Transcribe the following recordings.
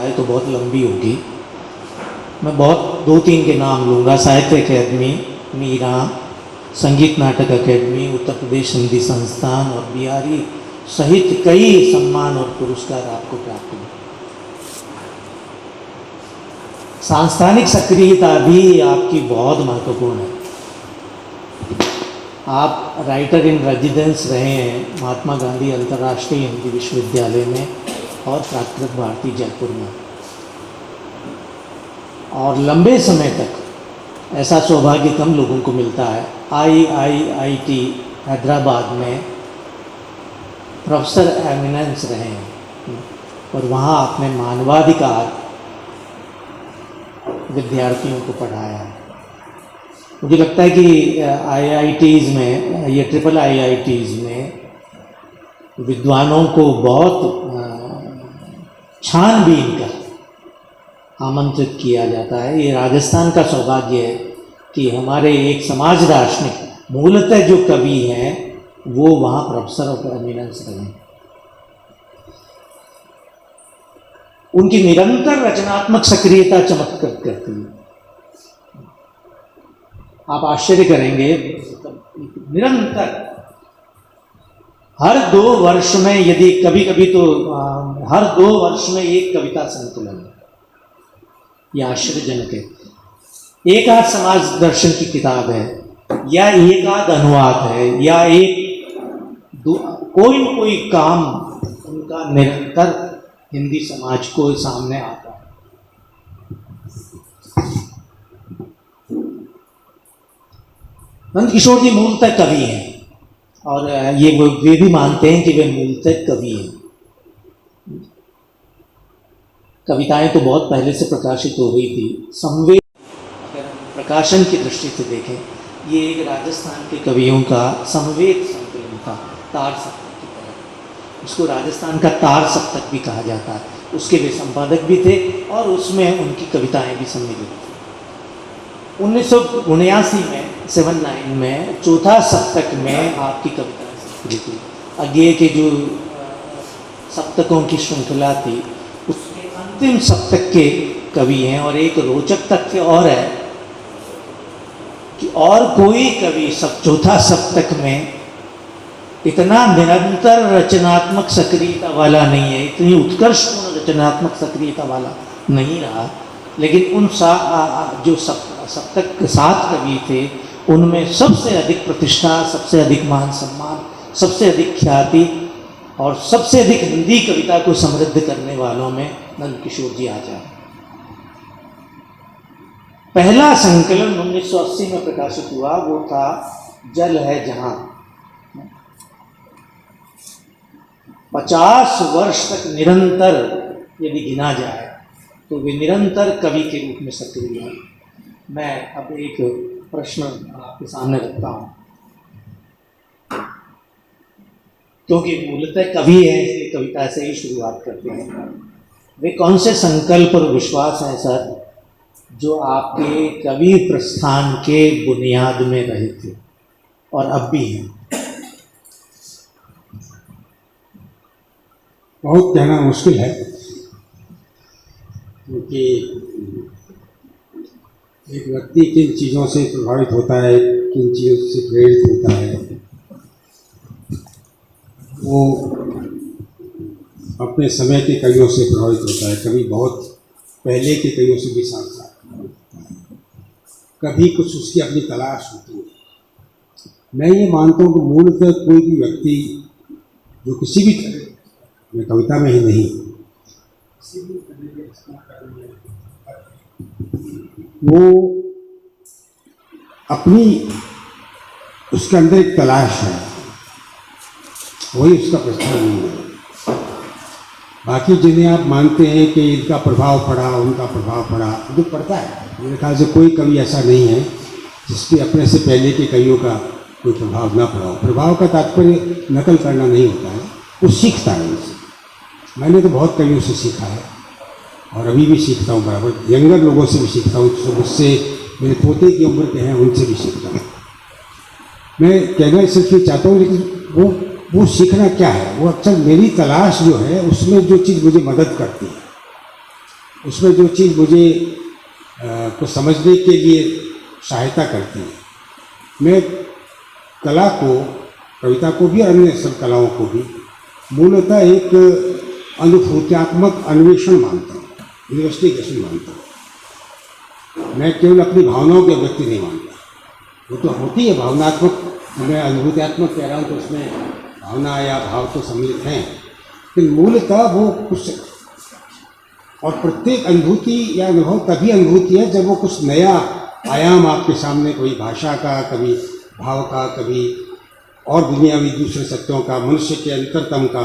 जाए तो बहुत लंबी होगी। मैं बहुत 2-3 के नाम लूँगा। साहित्य अकेडमी, मीरा, संगीत नाटक अकेडमी, उत्तर प्रदेश हिंदी संस्थान और बिहारी सहित कई सम्मान और पुरस्कार आपको प्राप्त हुए। सांस्थानिक सक्रियता भी आपकी बहुत महत्वपूर्ण है। आप राइटर इन रेजिडेंस रहे हैं महात्मा गांधी अंतर्राष्ट्रीय हिंदी विश्वविद्यालय में और प्राकृत भारती जयपुर में, और लंबे समय तक ऐसा सौभाग्य कम लोगों को मिलता है। IIIT हैदराबाद में प्रोफेसर एमिनेंस रहे हैं और वहाँ आपने मानवाधिकार विद्यार्थियों को पढ़ाया है। मुझे लगता है कि IITs में, ये ट्रिपल IITs में विद्वानों को बहुत छानबीन कर आमंत्रित किया जाता है। ये राजस्थान का सौभाग्य है कि हमारे एक समाज दार्शनिक मूलतः जो कवि हैं वो वहाँ प्रोफेसर ऑफ एमिनेंस रहे हैं। उनकी निरंतर रचनात्मक सक्रियता चमत्कृत करती है। आप आश्चर्य करेंगे, निरंतर हर 2 वर्ष में, यदि कभी कभी तो हर 2 वर्ष में एक कविता संकलन, यह आश्चर्यजनक है। एक आध समाज दर्शन की किताब है, या एक आध अनुवाद है, या कोई न कोई काम उनका निरंतर हिंदी समाज को सामने आता है। नंदकिशोर जी मूलतः कवि हैं और वे भी मानते हैं कि वे मूलतः कवि हैं। कविताएं तो बहुत पहले से प्रकाशित हो गई थी। संवेद, अगर हम प्रकाशन की दृष्टि से देखें, ये एक राजस्थान के कवियों का संवेद संकलन था, तार सप्तक की तरह। उसको राजस्थान का तार सप्तक भी कहा जाता है। उसके वे संपादक भी थे और उसमें उनकी कविताएं भी सम्मिलित थी। 1979 में चौथा सप्तक में आपकी कविताएं सम्मिलित हुई। अज्ञेय के जो सप्तकों की श्रृंखला थी उसके अंतिम सप्तक के कवि हैं। और एक रोचक तथ्य और है कि और कोई कवि चौथा सप्तक में इतना निरंतर रचनात्मक सक्रियता वाला नहीं है, इतनी उत्कर्षपूर्ण रचनात्मक सक्रियता वाला नहीं रहा। लेकिन उन जो सप्तक के 7 कवि थे, उनमें सबसे अधिक प्रतिष्ठा, सबसे अधिक मान सम्मान, सबसे अधिक ख्याति और सबसे अधिक हिंदी कविता को समृद्ध करने वालों में नंदकिशोर जी आ जाए। पहला संकलन 1980 में प्रकाशित हुआ, वो था जल है जहां। 50 वर्ष तक निरंतर यदि गिना जाए तो वे निरंतर कवि के रूप में सक्रिय हैं। मैं अब एक प्रश्न आपके सामने रखता हूँ, क्योंकि मूलतः कवि है इसलिए कविता से ही शुरुआत करते हैं। वे कौन से संकल्प और विश्वास हैं सर जो आपके कवि प्रस्थान के बुनियाद में रहे थे और अब भी हैं? बहुत कहना मुश्किल है, क्योंकि एक व्यक्ति किन चीज़ों से प्रभावित होता है, किन चीज़ों से प्रेरित होता है, वो अपने समय के कवियों से प्रभावित होता है। कभी बहुत पहले के कवियों से भी साथ साथ होता है, कभी कुछ उसकी अपनी तलाश होती है। मैं ये मानता हूँ कि मूलतः कोई भी व्यक्ति जो किसी भी तरह, मैं कविता में ही नहीं, किसी भी तरह के रचना करने में वो अपनी, उसके अंदर एक तलाश है, वही उसका प्रस्थान नहीं है। बाकी जिन्हें आप मानते हैं कि इनका प्रभाव पड़ा, उनका प्रभाव पड़ा, जो पड़ता है, मेरे ख्याल से कोई कवि ऐसा नहीं है जिसके अपने से पहले के कवियों का कोई प्रभाव ना पड़ा हो। प्रभाव का तात्पर्य नकल करना नहीं होता है, वो सीखता है उनसे। मैंने तो बहुत कवियों से सीखा है और अभी भी सीखता हूँ बराबर। यंगर लोगों से भी सीखता हूँ, जो मुझसे मेरे पोते की उम्र के हैं उनसे भी सीखता हूँ। मैं कहना सिर्फ ये चाहता हूँ, लेकिन वो सीखना क्या है, वो अक्सर मेरी तलाश जो है उसमें जो चीज़ मुझे मदद करती है उसमें जो चीज़ मुझे को समझने के लिए सहायता करती है, मैं कला को, कविता को भी और अन्य सब कलाओं को भी मूलतः एक अनुभूत्यात्मक अन्वेषण मानता हूँ, इन्वेस्टिगेशन मानता हूँ। मैं केवल अपनी भावनाओं के अभिव्यक्ति नहीं मानता, वो तो होती है भावनात्मक, मैं अनुभूत्यात्मक कह रहा हूँ तो उसमें भावना या भाव तो सम्मिलित हैं, लेकिन मूलतः वो कुछ, और प्रत्येक अनुभूति या अनुभव तभी अनुभूति है जब वो कुछ नया आयाम आपके सामने, कोई भाषा का, कभी भाव का, कभी और दुनियावी दूसरे सत्यों का, मनुष्य के अंतरतम का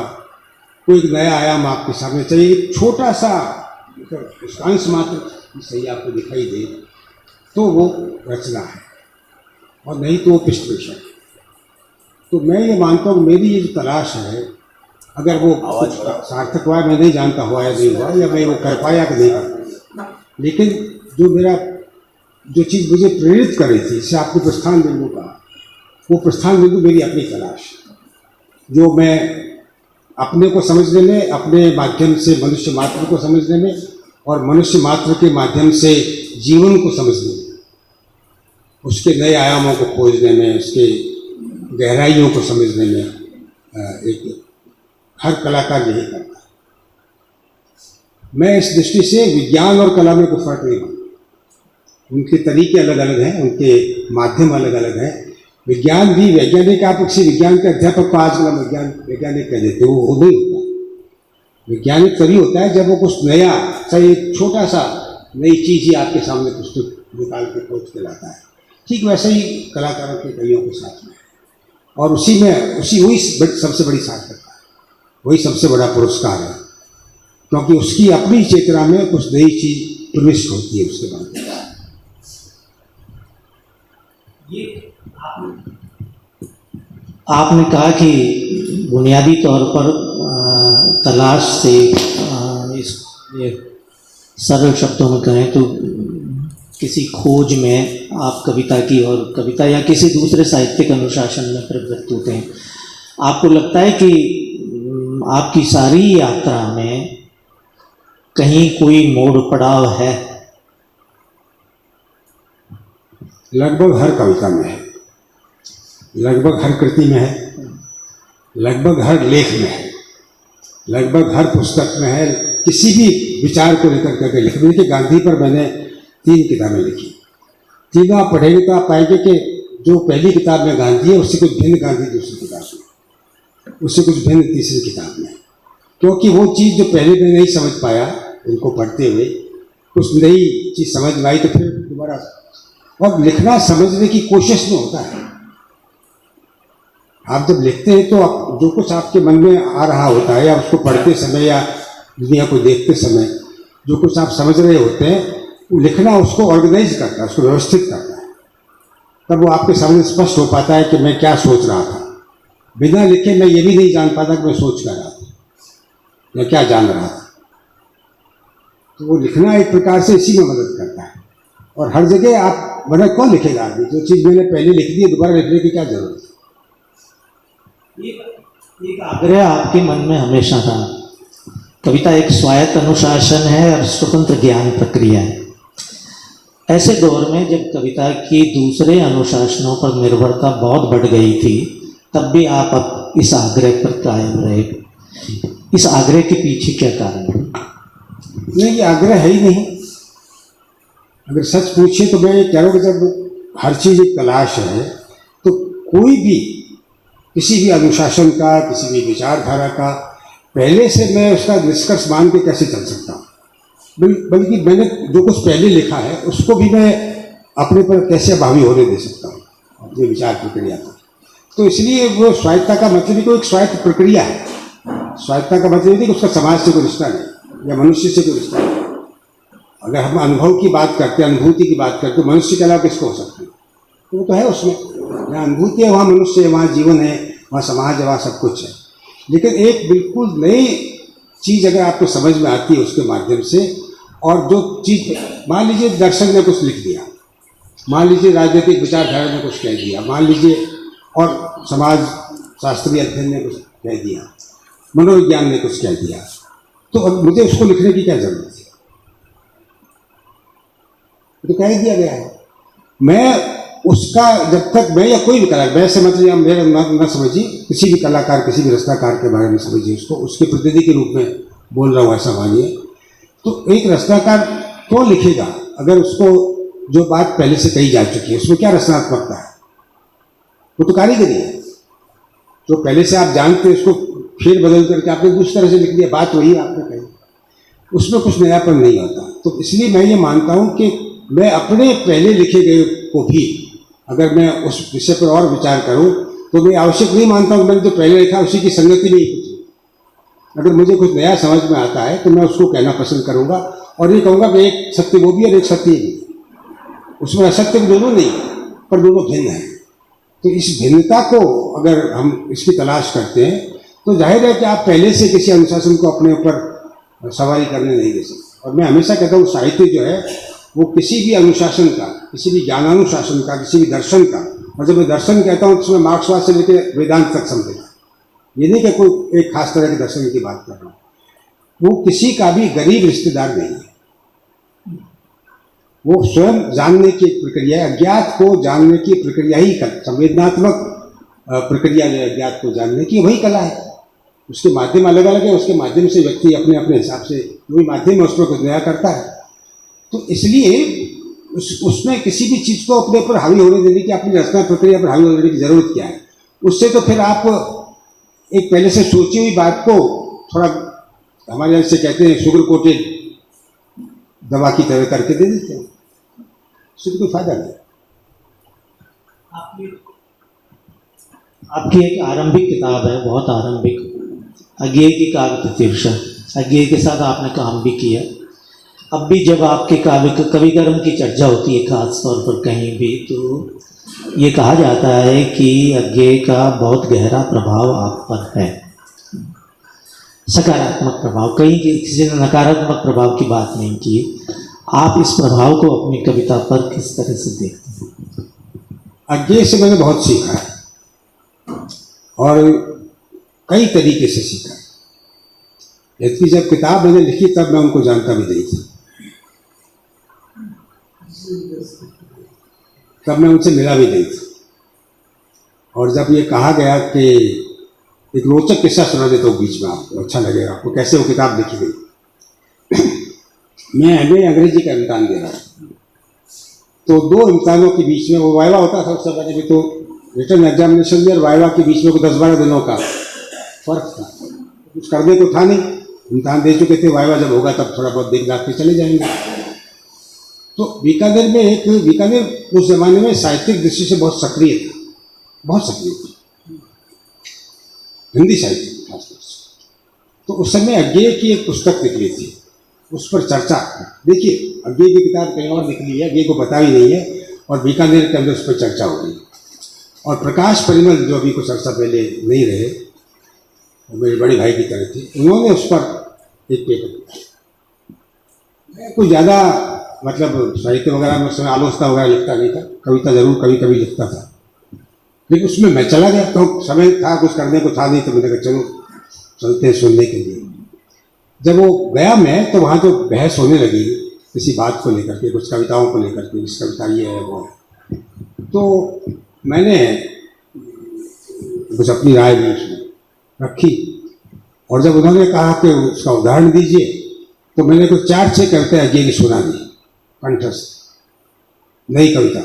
कोई एक नया आयाम आपके सामने चाहिए। एक छोटा सा उसका अंश मात्र सही आपको दिखाई दे तो वो रचना है, और नहीं तो वो पृष्ठपोषण है। तो मैं ये मानता हूँ मेरी ये जो तलाश है, अगर वो सार्थक हुआ, मैं नहीं जानता हुआ या नहीं हुआ, या मैं वो कर पाया कि नहीं कर पाया, लेकिन जो मेरा, जो चीज़ मुझे प्रेरित कर रही थी, इससे आपने प्रस्थान बिंदु का, वो प्रस्थान बिंदु मेरी अपनी तलाश, जो मैं अपने को समझने में, अपने माध्यम से मनुष्य मात्र को समझने में, और मनुष्य मात्र के माध्यम से जीवन को समझने में, उसके नए आयामों को खोजने में, उसके गहराइयों को समझने में, एक हर कलाकार यही करता है। मैं इस दृष्टि से विज्ञान और कला में कोई फर्क नहीं मानता, उनके तरीके अलग अलग हैं, उनके माध्यम अलग अलग हैं। विज्ञान भी, वैज्ञानिक, आप किसी विज्ञान के अध्यापक को आजकल वैज्ञानिक कह देते हो, वो नहीं होता। वैज्ञानिक तभी होता है जब वो कुछ नया, चाहे एक छोटा सा नई चीज़ ही आपके सामने पुस्तक निकाल के खोज के लाता है। ठीक वैसे ही कलाकारों के कइयों के साथ में, और उसी में वही सबसे बड़ी सार्थकता है, वही सबसे बड़ा पुरस्कार है, क्योंकि उसकी अपनी चेतना में कुछ नई चीज प्रविष्ट होती है उसके बाद। ये आपने कहा कि बुनियादी तौर पर तलाश से, ये सरल शब्दों में कहें तो किसी खोज में आप कविता की, और कविता या किसी दूसरे साहित्यिक अनुशासन में प्रवृत्त होते हैं। आपको लगता है कि आपकी सारी यात्रा में कहीं कोई मोड़ पड़ाव है? लगभग हर कविता में है, लगभग हर कृति में है, लगभग हर लेख में है, लगभग हर पुस्तक में है। किसी भी विचार को लेकर करके लिखने के, गांधी पर मैंने 3 किताबें लिखी, तीनों आप पढ़ेंगे तो आप पाएंगे कि जो पहली किताब में गांधी है उससे कुछ भिन्न गांधी दूसरी किताब में, उससे कुछ भिन्न तीसरी किताब में, क्योंकि वो चीज़ जो पहले मैं नहीं समझ पाया उनको पढ़ते हुए, कुछ नई चीज़ समझ में आई तो फिर दोबारा। और लिखना समझने की कोशिश में होता है। आप जब लिखते हैं तो आप, जो कुछ आपके मन में आ रहा होता है, या उसको पढ़ते समय या दुनिया को देखते समय जो कुछ आप समझ रहे होते हैं, वो लिखना उसको ऑर्गेनाइज करता है, उसको व्यवस्थित करता है। तब वो आपके सामने स्पष्ट हो पाता है कि मैं क्या सोच रहा था। बिना लिखे मैं ये भी नहीं जान पाता कि मैं सोच क्या रहा था या क्या जान रहा था। तो वो लिखना एक प्रकार से इसी में मदद करता है। और हर जगह आप, वरना कौन लिखेगा आदमी? जो चीज़ मैंने पहले लिख दी है दोबारा लिखने की क्या जरूरत है? एक आग्रह आपके मन में हमेशा था, कविता एक स्वायत्त अनुशासन है और स्वतंत्र ज्ञान प्रक्रिया है। ऐसे दौर में जब कविता की दूसरे अनुशासनों पर निर्भरता बहुत बढ़ गई थी, तब भी आप अब इस आग्रह पर कायम रहे। इस आग्रह के पीछे क्या कारण है? नहीं, ये आग्रह है ही नहीं। अगर सच पूछे तो मैं ये कह रहा हूँ कि जब हर चीज़ एक तलाश है, तो कोई भी, किसी भी अनुशासन का, किसी भी विचारधारा का पहले से मैं उसका निष्कर्ष मान के कैसे चल सकता हूँ? बल्कि मैंने जो कुछ पहले लिखा है उसको भी मैं अपने पर कैसे हावी होने दे सकता हूँ, अपने विचार प्रक्रिया को। तो इसलिए वो स्वायत्तता का मतलब ही कोई एक स्वायत्त प्रक्रिया है। स्वायत्तता का मतलब नहीं कि उसका समाज से कोई रिश्ता नहीं या मनुष्य से कोई रिश्ता नहीं। अगर हम अनुभव की बात करते हैं, अनुभूति की बात करते हैं, मनुष्य के अलावा किसको हो सकता है? तो वो तो है उसमें, जहाँ अनुभूति है वहाँ मनुष्य है, वहाँ जीवन है, वहाँ समाज है, वहाँ सब कुछ है। लेकिन एक बिल्कुल नई चीज़ अगर आपको समझ में आती है उसके माध्यम से, और जो चीज़, मान लीजिए दर्शन ने कुछ लिख दिया, मान लीजिए राजनीतिक विचारधारा ने कुछ कह दिया, मान लीजिए और समाज शास्त्रीय अध्ययन ने कुछ कह दिया, मनोविज्ञान ने कुछ कह दिया, तो अब मुझे उसको लिखने की क्या जरूरत है? तो कह दिया गया है। मैं उसका जब तक मैं या कोई भी कलाकार, वैसे मतलब या मेरा न समझिए, किसी भी कलाकार किसी भी रचनाकार के बारे में समझिए, उसको उसके प्रतिनिधि के रूप में बोल रहा हूँ ऐसा मानिए। तो एक रचनाकार क्यों लिखेगा अगर उसको जो बात पहले से कही जा चुकी है उसमें क्या रचनात्मकता है? वो तो कारीगरी है। जो पहले से आप जानते हैं उसको फिर बदल करके आपने दूसरी तरह से लिख दिया, बात वही आपने कही, उसमें कुछ नयापन नहीं आता। तो इसलिए मैं ये मानता हूँ कि मैं अपने पहले लिखे गए को भी अगर मैं उस विषय पर और विचार करूं तो मैं आवश्यक नहीं मानता हूं मैंने जो पहले लिखा उसी की संगति नहीं कुछ। अगर मुझे कुछ नया समझ में आता है तो मैं उसको कहना पसंद करूंगा और ये कहूंगा कि एक सत्य वो भी और एक सत्य भी, उसमें असत्य दोनों नहीं पर दोनों भिन्न है। तो इस भिन्नता को अगर हम इसकी तलाश करते हैं तो जाहिर है कि आप पहले से किसी अनुशासन को अपने ऊपर सवारी करने नहीं दे सकते। और मैं हमेशा कहता हूँ साहित्य जो है वो किसी भी अनुशासन का, किसी भी ज्ञानानुशासन का, किसी भी दर्शन का, और जब मैं दर्शन कहता हूँ तो उसमें मार्क्सवाद से लेकर वेदांत तक समझेगा। ये नहीं कि कोई एक खास तरह के दर्शन की बात कर रहा हूँ, वो किसी का भी गरीब रिश्तेदार नहीं है। वो स्वयं जानने की प्रक्रिया, अज्ञात को जानने की प्रक्रिया ही संवेदनात्मक प्रक्रिया जो है अज्ञात को जानने की, वही कला है। उसके माध्यम अलग अलग है, उसके माध्यम से व्यक्ति अपने अपने हिसाब से वही माध्यम है उस पर कुछ नया करता है। तो इसलिए उसमें किसी भी चीज़ को अपने ऊपर हावी होने देने की, अपनी रचना प्रक्रिया पर हावी होने की जरूरत क्या है? उससे तो फिर आप एक पहले से सोची हुई बात को थोड़ा हमारे यहाँ से कहते हैं शुगर कोटेड दवा की तरह करके दे देते हैं, उससे तो कोई फायदा नहीं। आपकी एक आरंभिक किताब है, बहुत आरंभिक, अज्ञेय की काव्य प्रतीक्षा। अज्ञेय के साथ आपने काम भी किया। अब भी जब आपके काव्य कवि कर्म की चर्चा होती है खास तौर पर कहीं भी, तो ये कहा जाता है कि अज्ञेय का बहुत गहरा प्रभाव आप पर है, सकारात्मक प्रभाव। कहीं किसी ने नकारात्मक प्रभाव की बात नहीं की। आप इस प्रभाव को अपनी कविता पर किस तरह से देखते हैं? अज्ञेय से मैंने बहुत सीखा है और कई तरीके से सीखा। यदि जब किताब मैंने लिखी तब मैं उनको जानता भी नहीं था, तब मैं उनसे मिला भी नहीं था। और जब ये कहा गया कि एक रोचक किस्सा सुना देता हूँ बीच में, आपको अच्छा लगेगा, आपको कैसे वो किताब लिखी गई। मैं एमए अंग्रेजी का इम्तिहान दे रहा था, तो दो इम्तिहानों के बीच में वो वाइवा होता था सबसे पहले भी, तो रिटर्न एग्जामिनेशन में और वाइवा के बीच में कोई 10-12 दिनों का फर्क था। कुछ करने को था नहीं, इम्तिहान दे चुके थे, वाइवा जब होगा तब थोड़ा बहुत देख दाख के चले जाएंगे। तो बीकानेर उस जमाने में साहित्यिक दृष्टि से बहुत सक्रिय था, बहुत सक्रिय था, हिंदी साहित्य खासतौर से। तो उस समय अज्ञेय की एक पुस्तक निकली थी, उस पर चर्चा। देखिए अज्ञेय की किताब कहीं और निकली है, अज्ञेय को पता ही नहीं है, और बीकानेर के अंदर उस पर चर्चा हो रही। और प्रकाश परिमल जो अभी कुछ अर्सा पहले नहीं रहे, मेरे बड़े भाई की तरह थे, उन्होंने उस पर एक पेपर लिखा। मैं कोई ज़्यादा मतलब साहित्य वगैरह में उस समय आलोचना वगैरह लिखता नहीं था, कविता जरूर कभी कभी लिखता था, लेकिन उसमें मैं चला गया। तो समय था, कुछ करने को था नहीं, तो मैंने कहा चलो चलते हैं सुनने के लिए। जब वो गया मैं, तो वहाँ तो बहस होने लगी किसी बात को लेकर के, कुछ कविताओं को लेकर के, इस कविता ये है वो है। तो मैंने कुछ अपनी राय भी उसमें रखी, और जब उन्होंने कहा कि उसका उदाहरण दीजिए, तो मैंने कुछ 4-6 कविता अज्ञेय की सुना दी कंठस्थ, नई कविता।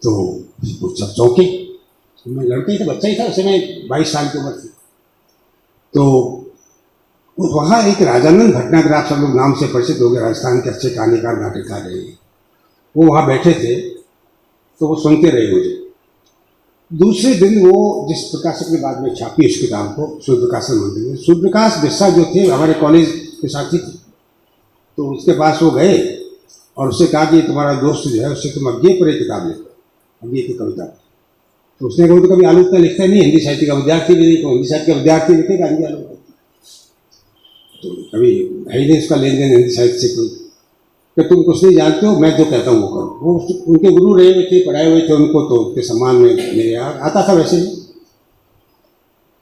तो सब चौंके। मैं लड़के ही था, बच्चा ही था, उस समय 22 साल की उम्र थी। तो वहाँ एक राजानंद भटनागर, आप सब लोग नाम से परिचित हो गए, राजस्थान के अच्छे कहानीकार नाटककार रहे, वो वहाँ बैठे थे। तो वो सुनते रहे मुझे। दूसरे दिन वो जिस प्रकाशक ने बाद में छापी उस किताब को, सूर्य प्रकाशन मंदिर में, सूर्य प्रकाश बिस्सा जो थे हमारे कॉलेज के साथी थे, तो उसके पास वो गए और उससे कहा कि तुम्हारा दोस्त जो है उससे तुम अज्ञेय पर एक किताब लिखो, अज्ञेय की कविता। तो उसने कहा तो कभी आलोचना लिखता नहीं, हिंदी साहित्य का विद्यार्थी भी नहीं, तो हिंदी साहित्य का विद्यार्थी लिखेगा हिंदी आलोचना, तो कभी है ही नहीं उसका लेन देन हिंदी साहित्य से कोई, कि तुम कुछ नहीं जानते हो, मैं जो कहता हूँ वो करो। वो उनके गुरु रहे हुए थे, पढ़ाए हुए थे उनको, तो उनके सम्मान में मेरे यहाँ आता था वैसे ही।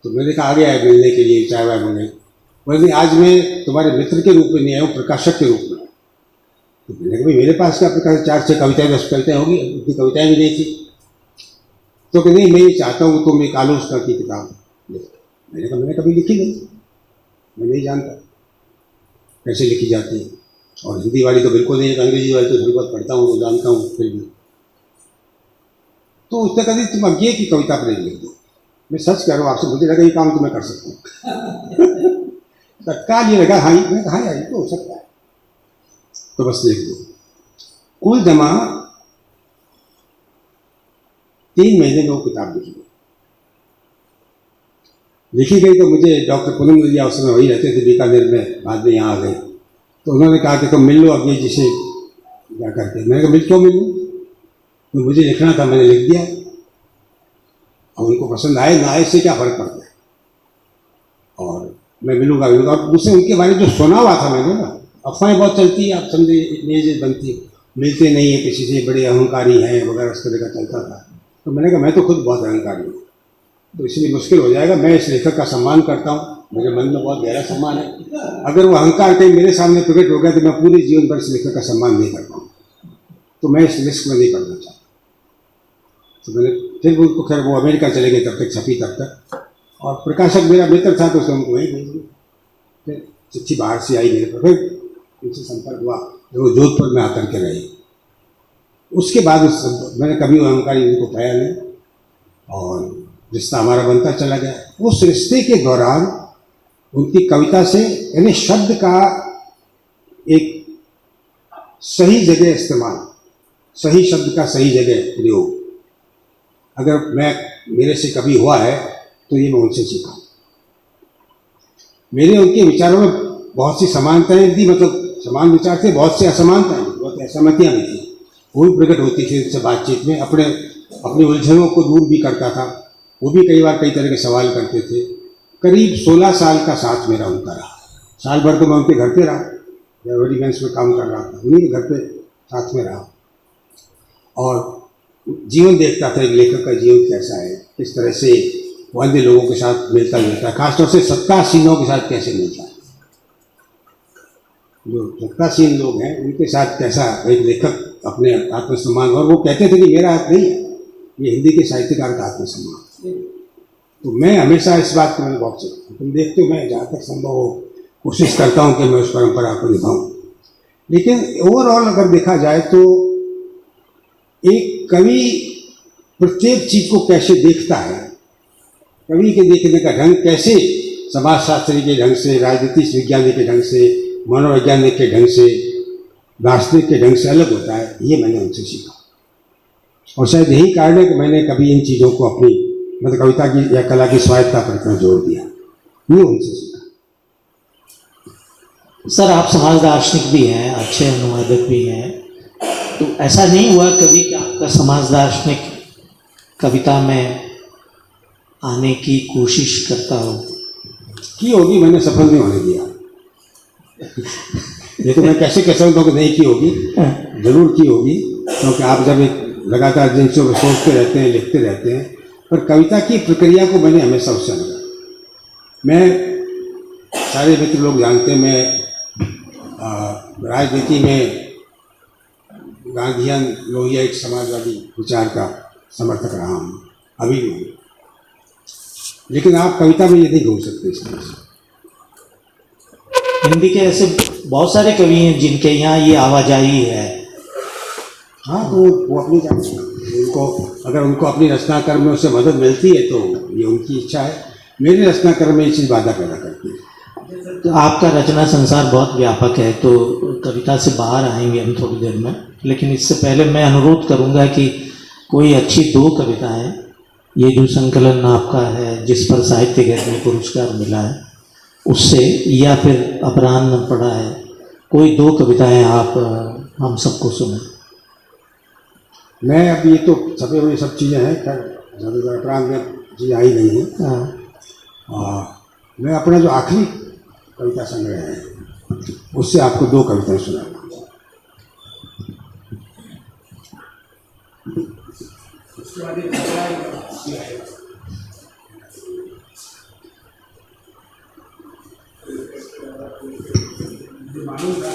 तो मैंने कहा आ गया है मिलने के लिए, चाय वाय बने। बोले आज मैं तुम्हारे मित्र के रूप में नहीं आया हूँ, प्रकाशक के रूप में। तो मैंने कहा भाई मेरे पास क्या प्रकार 4-6 कविताएं 10 कविताएं होगी, उतनी कविताएं भी नहीं थी। तो कि नहीं मैं ये चाहता हूँ तुम एक आलोचना की किताब लिखो। मैंने कहा मैंने कभी लिखी नहीं, मैं नहीं जानता कैसे लिखी जाती है, और हिंदी वाली तो बिल्कुल नहीं है, अंग्रेजी वाली तो थोड़ी बहुत पढ़ता हूँ तो जानता हूँ फिर भी। तो उसने कहा तुम अज्ञे की कविता पर नहीं लिख दो। मैं सच कह रहा हूँ आपसे, मुझे लगा ये काम तो मैं कर सकता हूँ। तत्काल ये लगा हाँ मैं कहा यार ये तो हो सकता है, तो बस लिख दो। कुल जमा 3 महीने में वो किताब लिखी गई। तो मुझे डॉक्टर पूनम नदिया उस समय वही रहते थे बीकानेर में, बाद में यहाँ आ गए। तो उन्होंने कहा कि तुम मिल लो अज्ञे जी से जा करके। मैंने कहा मिल क्यों मिलूँ, तो मुझे लिखना था, मैंने लिख दिया। और उनको पसंद आए ना आए से क्या फर्क पड़ता है, और मैं मिलूंगा। और मुझसे उनके बारे में जो सुना हुआ था मैंने ना, अफवाहें बहुत चलती है, आप समझे इमेज बनती है, मिलते नहीं है किसी से, बड़े अहंकारी हैं वगैरह इस तरह का चलता था। तो मैंने कहा मैं तो खुद बहुत अहंकारी हूँ, तो इसलिए मुश्किल हो जाएगा। मैं इस लेखक का सम्मान करता हूँ, मेरे मन में बहुत गहरा सम्मान है। अगर वो अहंकार कहीं मेरे सामने प्रकट हो गया तो मैं पूरे जीवन भर इस लेखक का सम्मान नहीं कर पाऊँ, तो मैं इस रिस्क में नहीं करना चाहता। तो मैंने फिर उनको, खैर वो अमेरिका चले गए, तब तक छपी तब तक, और प्रकाशक मेरा मित्र था तो उसने उनको वहीं भेज दिया। फिर चिट्ठी बाहर से आई मेरे पर, फिर उनसे संपर्क हुआ, वो जोधपुर में आकर के रहे। उसके बाद मैंने कभी वो अहंकारी उनको पाया नहीं, और रिश्ता हमारा बनता चला गया। उस रिश्ते के दौरान उनकी कविता से, यानी शब्द का एक सही जगह इस्तेमाल, सही शब्द का सही जगह प्रयोग, अगर मेरे से कभी हुआ है तो ये मैं उनसे सीखा। मेरे उनके विचारों में बहुत सी समानताएं थी, मतलब समान विचार थे, बहुत सी असमानताएं, बहुत असहमतियां भी थी, वो भी प्रकट होती थी उनसे बातचीत में। अपनी उलझनों को दूर भी करता था। वो भी कई बार कई तरह के सवाल करते थे। करीब 16 साल का साथ मेरा उनका रहा। साल भर तो मैं उनके घर पे रहा, रेवड़ी बेंच में काम कर रहा था, उन्हीं के घर पे साथ में रहा, और जीवन देखता था एक लेखक का जीवन कैसा है, किस तरह से वो अन्य लोगों के साथ मिलता जुलता है, खासतौर से सत्तासीनों के साथ कैसे मिलता है। जो सत्तासीन लोग हैं उनके साथ कैसा एक लेखक अपने आत्मसम्मान, और वो कहते थे कि मेरा हाथ नहीं है, ये हिंदी के साहित्यकार का आत्मसम्मान। तो मैं हमेशा इस बात को मैंने बहुत सोचा, तुम देखते हो मैं जहाँ तक संभव हो कोशिश करता हूँ कि मैं उस परंपरा को निभाऊँ। लेकिन ओवरऑल अगर देखा जाए तो एक कवि प्रत्येक चीज को कैसे देखता है, कवि के देखने का ढंग कैसे समाजशास्त्री के ढंग से, राजनीतिक विज्ञानी के ढंग से, मनोवैज्ञानिक के ढंग से, दार्शनिक के ढंग से अलग होता है, ये मैंने उनसे सीखा। और शायद यही कारण है कि मैंने कभी इन चीज़ों को अपनी, मतलब कविता की या कला की स्वायत्तता पर इतना जोर दिया, ये उनसे सीखा। सर आप समाज दार्शनिक भी हैं, अच्छे अनुवादक भी हैं, तो ऐसा नहीं हुआ कभी कि आपका समाज दार्शनिक कविता में आने की कोशिश करता हो? की होगी, मैंने सफल नहीं होने दिया। ये तो मैं कैसे कह सकता हूँ कि नहीं की होगी, जरूर की होगी, क्योंकि आप जब एक लगातार जिनसे सोचते रहते हैं, लिखते रहते हैं। पर कविता की प्रक्रिया को मैंने हमेशा उससे लगा। मैं, सारे मित्र लोग जानते हैं, मैं राजनीति में गांधीयन लोहिया एक समाजवादी विचार का समर्थक रहा हूँ, अभी भी हूँ। लेकिन आप कविता में ये नहीं घूम सकते इस तरह से। हिंदी के ऐसे बहुत सारे कवि हैं जिनके यहाँ ये आवाजाही है। हाँ, तो वो अपनी जान है, उनको अगर उनको अपनी रचनाक्रम में उससे मदद मिलती है तो ये उनकी इच्छा है। मेरे रचनाक्रम में ये चीज़ बाधा पैदा करती है। तो आपका रचना संसार बहुत व्यापक है, तो कविता से बाहर आएंगे हम थोड़ी देर में, लेकिन इससे पहले मैं अनुरोध करूंगा कि कोई अच्छी 2 कविताएं, ये जो संकलन आपका है जिस पर साहित्य अकादमी पुरस्कार मिला है उससे, या फिर अपराह्न पढ़ा है, कोई 2 कविताएं आप हम सबको सुने। मैं अब ये तो छपे हुए सब चीज़ें हैं, खैर ज़्यादा अपराध में चीज़ आई नहीं है। मैं अपना जो आखिरी कविता संग्रह है उससे आपको 2 कविताएं सुनाऊंगा। उसके बाद मालूम था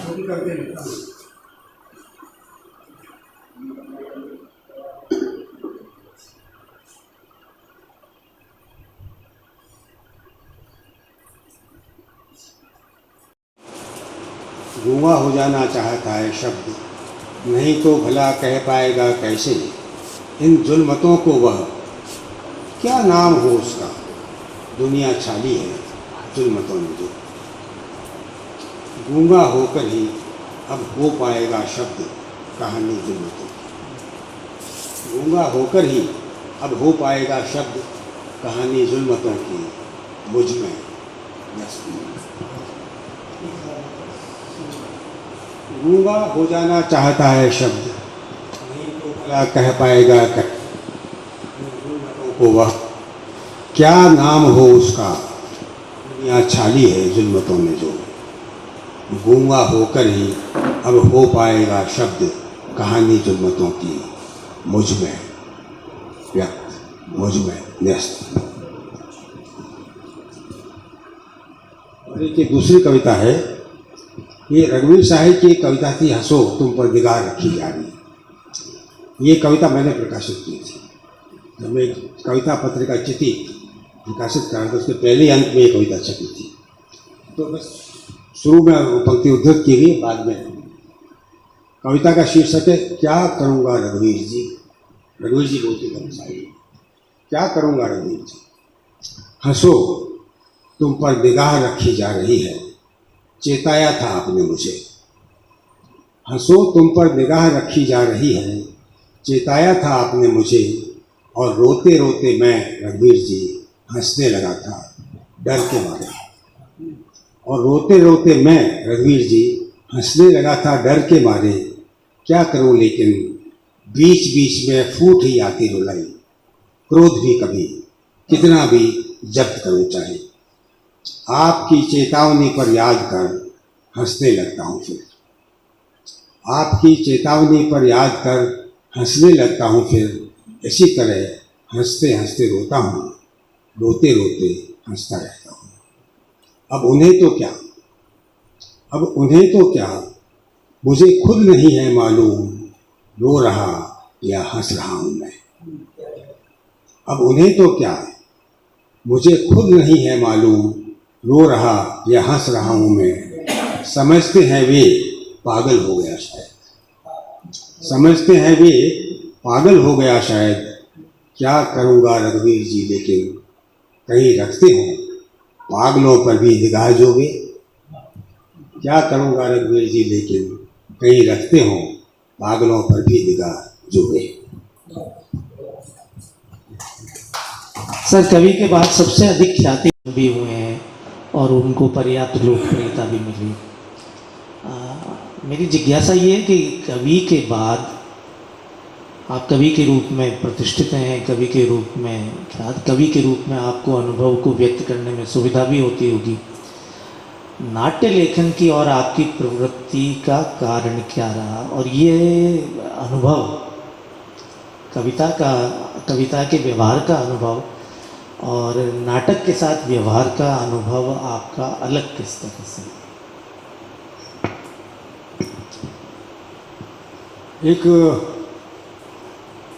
छोटी करके लिखता हूँ। गूंगा हो जाना चाहता है शब्द, नहीं तो भला कह पाएगा कैसे इन जुल्मतों को वह, क्या नाम हो उसका, दुनिया छाली है जुल्मतों में जो। गूंगा होकर ही अब हो पाएगा शब्द कहानी जुल्मतों की। गूंगा होकर ही अब हो पाएगा शब्द कहानी जुल्मतों की, मुझ में गूंगा हो जाना चाहता है शब्द, नहीं तो भला कह पाएगा को वह, क्या नाम हो उसका, दुनिया छाली है जुल्मतों में जो। गूंगा होकर ही अब हो पाएगा शब्द कहानी जुल्मतों की, मुझ में व्यक्त, मुझ में न्यस्त। और एक दूसरी कविता है, ये रघुवीर साहिब की एक कविता थी, हंसो तुम पर निगाह रखी जा रही। ये कविता मैंने प्रकाशित की थी जब मैं कविता पत्रिका चिति प्रकाशित कर रहा था, उसके पहले अंक में ये कविता छपी थी। तो बस शुरू में वो पंक्ति उद्धृत की गई, बाद में कविता का शीर्षक है क्या करूँगा रघुवीर जी। रघुवीर जी बोलते थे साहिब, क्या करूँगा रघुवीर जी, हंसो तुम पर निगाह रखी जा रही है, चेताया था आपने मुझे। हंसो तुम पर निगाह रखी जा रही है, चेताया था आपने मुझे, और रोते रोते मैं रघुवीर जी हंसने लगा था डर के मारे। और रोते रोते मैं रघुवीर जी हंसने लगा था डर के मारे, क्या करूं लेकिन बीच बीच में फूट ही आती रुलाई, क्रोध भी कभी कितना भी जब्त करूं चाहे, आपकी चेतावनी पर याद कर हंसने लगता हूँ फिर, आपकी चेतावनी पर याद कर हंसने लगता हूँ फिर, इसी तरह हंसते हंसते रोता हूँ, रोते रोते हंसता रहता हूँ। अब उन्हें तो क्या, अब उन्हें तो क्या, मुझे खुद नहीं है मालूम, रो रहा या हंस रहा हूँ मैं। अब उन्हें तो क्या, मुझे खुद नहीं है मालूम, रो रहा या हंस रहा हूँ मैं। समझते हैं वे पागल हो गया शायद, समझते हैं वे पागल हो गया शायद, क्या करूँगा रघुवीर जी लेकिन कहीं रखते हो पागलों पर भी निगाह जोगे। क्या करूँगा रघुवीर जी लेकिन कहीं रखते हो पागलों पर भी निगाह जोगे। सर, कवि के बाद सबसे अधिक ख्याति भी हुए हैं और उनको पर्याप्त लोकप्रियता भी मिली। मेरी जिज्ञासा ये है कि कवि के बाद आप कवि के रूप में प्रतिष्ठित हैं, कवि के रूप में ख्यात, कवि के रूप में आपको अनुभव को व्यक्त करने में सुविधा भी होती होगी। नाट्य लेखन की और आपकी प्रवृत्ति का कारण क्या रहा, और ये अनुभव कविता के व्यवहार का अनुभव और नाटक के साथ व्यवहार का अनुभव आपका अलग किस तरह से? एक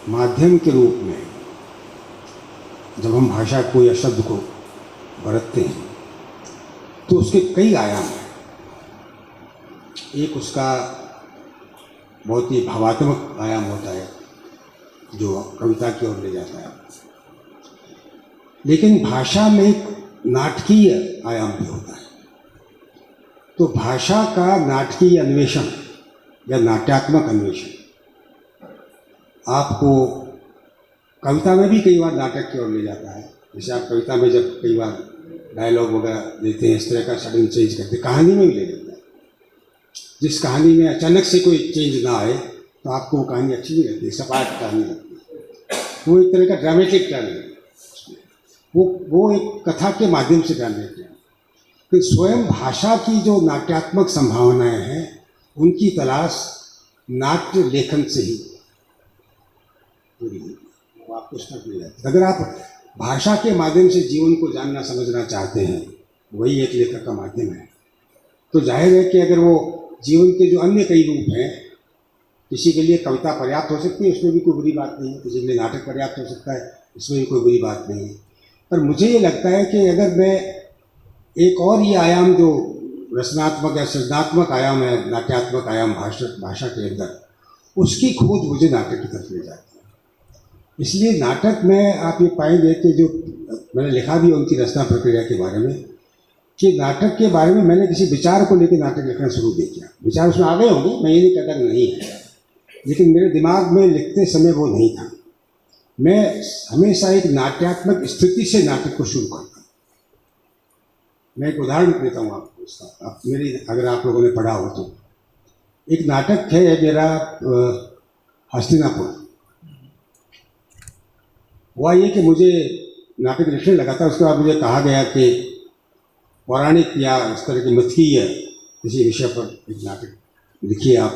माध्यम के रूप में जब हम भाषा को या शब्द को बरतते हैं तो उसके कई आयाम हैं। एक उसका बहुत ही भावात्मक आयाम होता है जो कविता की ओर ले जाता है, लेकिन भाषा में एक नाटकीय आयाम भी होता है। तो भाषा का नाटकीय अन्वेषण या नाट्यात्मक अन्वेषण आपको कविता में भी कई बार नाटक की ओर ले जाता है। जैसे आप कविता में जब कई बार डायलॉग वगैरह देते हैं, इस तरह का सडन चेंज करते, कहानी में भी ले जाता है। जिस कहानी में अचानक से कोई चेंज ना आए तो आपको वो कहानी अच्छी नहीं लगती, सपाट कहानी लगती है। वो एक तरह का ड्रामेटिक टर्न है, वो एक कथा के माध्यम से ड्रामेटिक है। तो स्वयं भाषा की जो नाट्यात्मक संभावनाएं हैं उनकी तलाश नाट्य लेखन से ही पूरी होती है, वो आपको स्पष्ट मिल जाती है। अगर आप भाषा के माध्यम से जीवन को जानना समझना चाहते हैं, वही एक लेखक का माध्यम है। तो जाहिर है कि अगर वो जीवन के जो अन्य कई रूप हैं, किसी के लिए कविता पर्याप्त हो सकती है, उसमें भी कोई बुरी बात नहीं है, किसी के लिए नाटक पर्याप्त हो सकता है, इसमें भी कोई बुरी बात नहीं है। पर मुझे ये लगता है कि अगर मैं एक और ये आयाम जो रचनात्मक या सृजनात्मक आयाम है, नाट्यात्मक आयाम भाषा के अंदर, उसकी खोज मुझे नाटक की तरफ ले जाती है। इसलिए नाटक में आप ये पाएंगे कि जो मैंने लिखा भी उनकी रचना प्रक्रिया के बारे में, कि नाटक के बारे में मैंने किसी विचार को लेकर नाटक लिखना शुरू नहीं किया। विचार उसमें आ गए होंगे, मैं ये नहीं कहता कि नहीं है, लेकिन मेरे दिमाग में लिखते समय वो नहीं था। मैं हमेशा एक नाट्यात्मक स्थिति से नाटक को शुरू करता हूँ। मैं एक उदाहरण देता हूँ आपको उसका, अगर आप लोगों ने पढ़ा हो तो। एक नाटक है मेरा हस्तिनापुर। हुआ ये कि मुझे नाटक लिखने लगा था, उसके बाद मुझे कहा गया कि पौराणिक या इस तरह की मिथकीय किसी विषय पर एक नाटक लिखिए आप।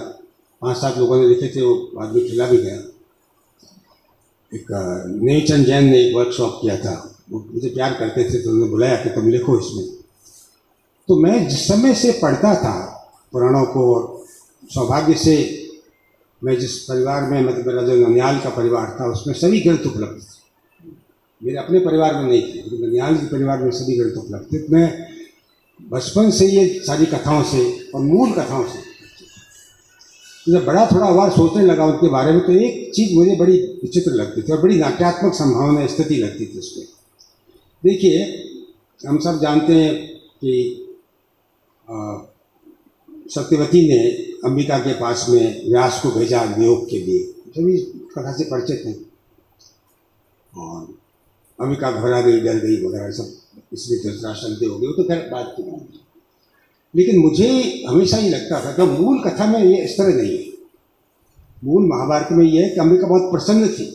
5-7 लोगों ने लिखे थे, वो बाद में खिला भी गया। एक नेचन जैन ने एक वर्कशॉप किया था, वो मुझे प्यार करते थे, तो उन्होंने बुलाया कि तुम लिखो इसमें। तो मैं जिस समय से पढ़ता था पुराणों को, सौभाग्य से मैं जिस परिवार में, मतलब मेरा जो ननिहाल का परिवार था, उसमें सभी ग्रंथ उपलब्ध थे। मेरे अपने परिवार में नहीं थे, लेकिन ननिहाल के परिवार में सभी ग्रंथ उपलब्ध थे। मैं बचपन से ये सारी कथाओं से और मूल कथाओं से जब बड़ा थोड़ा हुआ, सोचने लगा उनके बारे में, तो एक चीज़ मुझे बड़ी विचित्र लगती थी और बड़ी नाट्यात्मक संभावना स्थिति लगती थी उसमें। देखिए, हम सब जानते हैं कि सत्यवती ने अंबिका के पास में व्यास को भेजा नियोग के लिए, सभी कथा से परिचित हैं। और अंबिका घबरा गई, डर गई वगैरह सब, इसलिए धृतराष्ट्र हो गए, वो तो खैर बात की बात है। लेकिन मुझे हमेशा ये लगता था कि मूल कथा में ये इस तरह नहीं है। मूल महाभारत में ये है कि अंबिका बहुत प्रसन्न थी,